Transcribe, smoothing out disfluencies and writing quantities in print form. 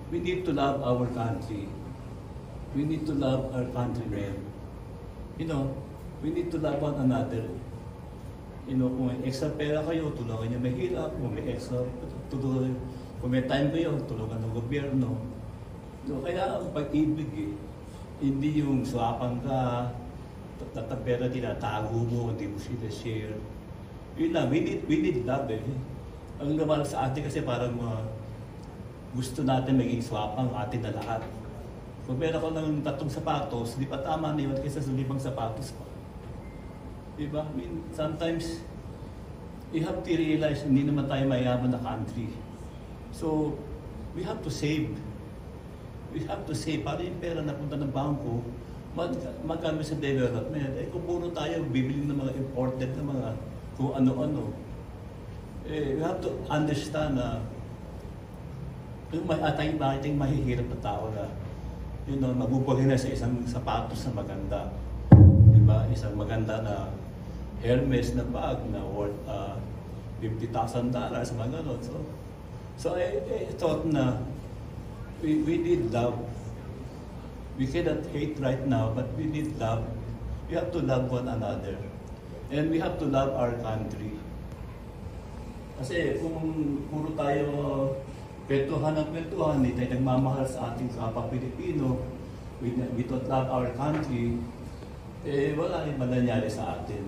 We need to love our country. We need to love our countrymen. We need to love one another. Kung may extra pera kayo, tulungan niyo mahirap. Kung may extra, tulungan. Kung may time kayo, tulungan ng gobyerno. Kaya ang pag-ibig hindi yung swapan ka, pera tinatago mo, hindi mo sila share. Yun lang, we need love Ang naman sa atin kasi parang gusto natin maging swapang atin na lahat. Kung meron ko ng 3 sapatos, di pa tama na yun kaysa sa 5 sapatos pa. Diba? Sometimes, you have to realize hindi naman tayo mayaman na country. So, we have to save. We have to save para yung pera na punta ng bangko, magkano sa development. Kung puro tayo bibili ng mga imported na mga kung ano-ano, we have to understand na yung ating mahihirap na tao na mabubuli na sa isang sapatos na maganda. Diba? Isang maganda na Hermes na bag na worth $50,000 mga ganon. So I thought na we need love. We cannot hate right now, but we need love. We have to love one another. And we have to love our country. Kasi kung puro tayo kwentuhan ng kwentuhan, hindi tayo nagmamahal sa ating kapwa Pilipino, we don't love our country, wala yung mangyayari sa atin.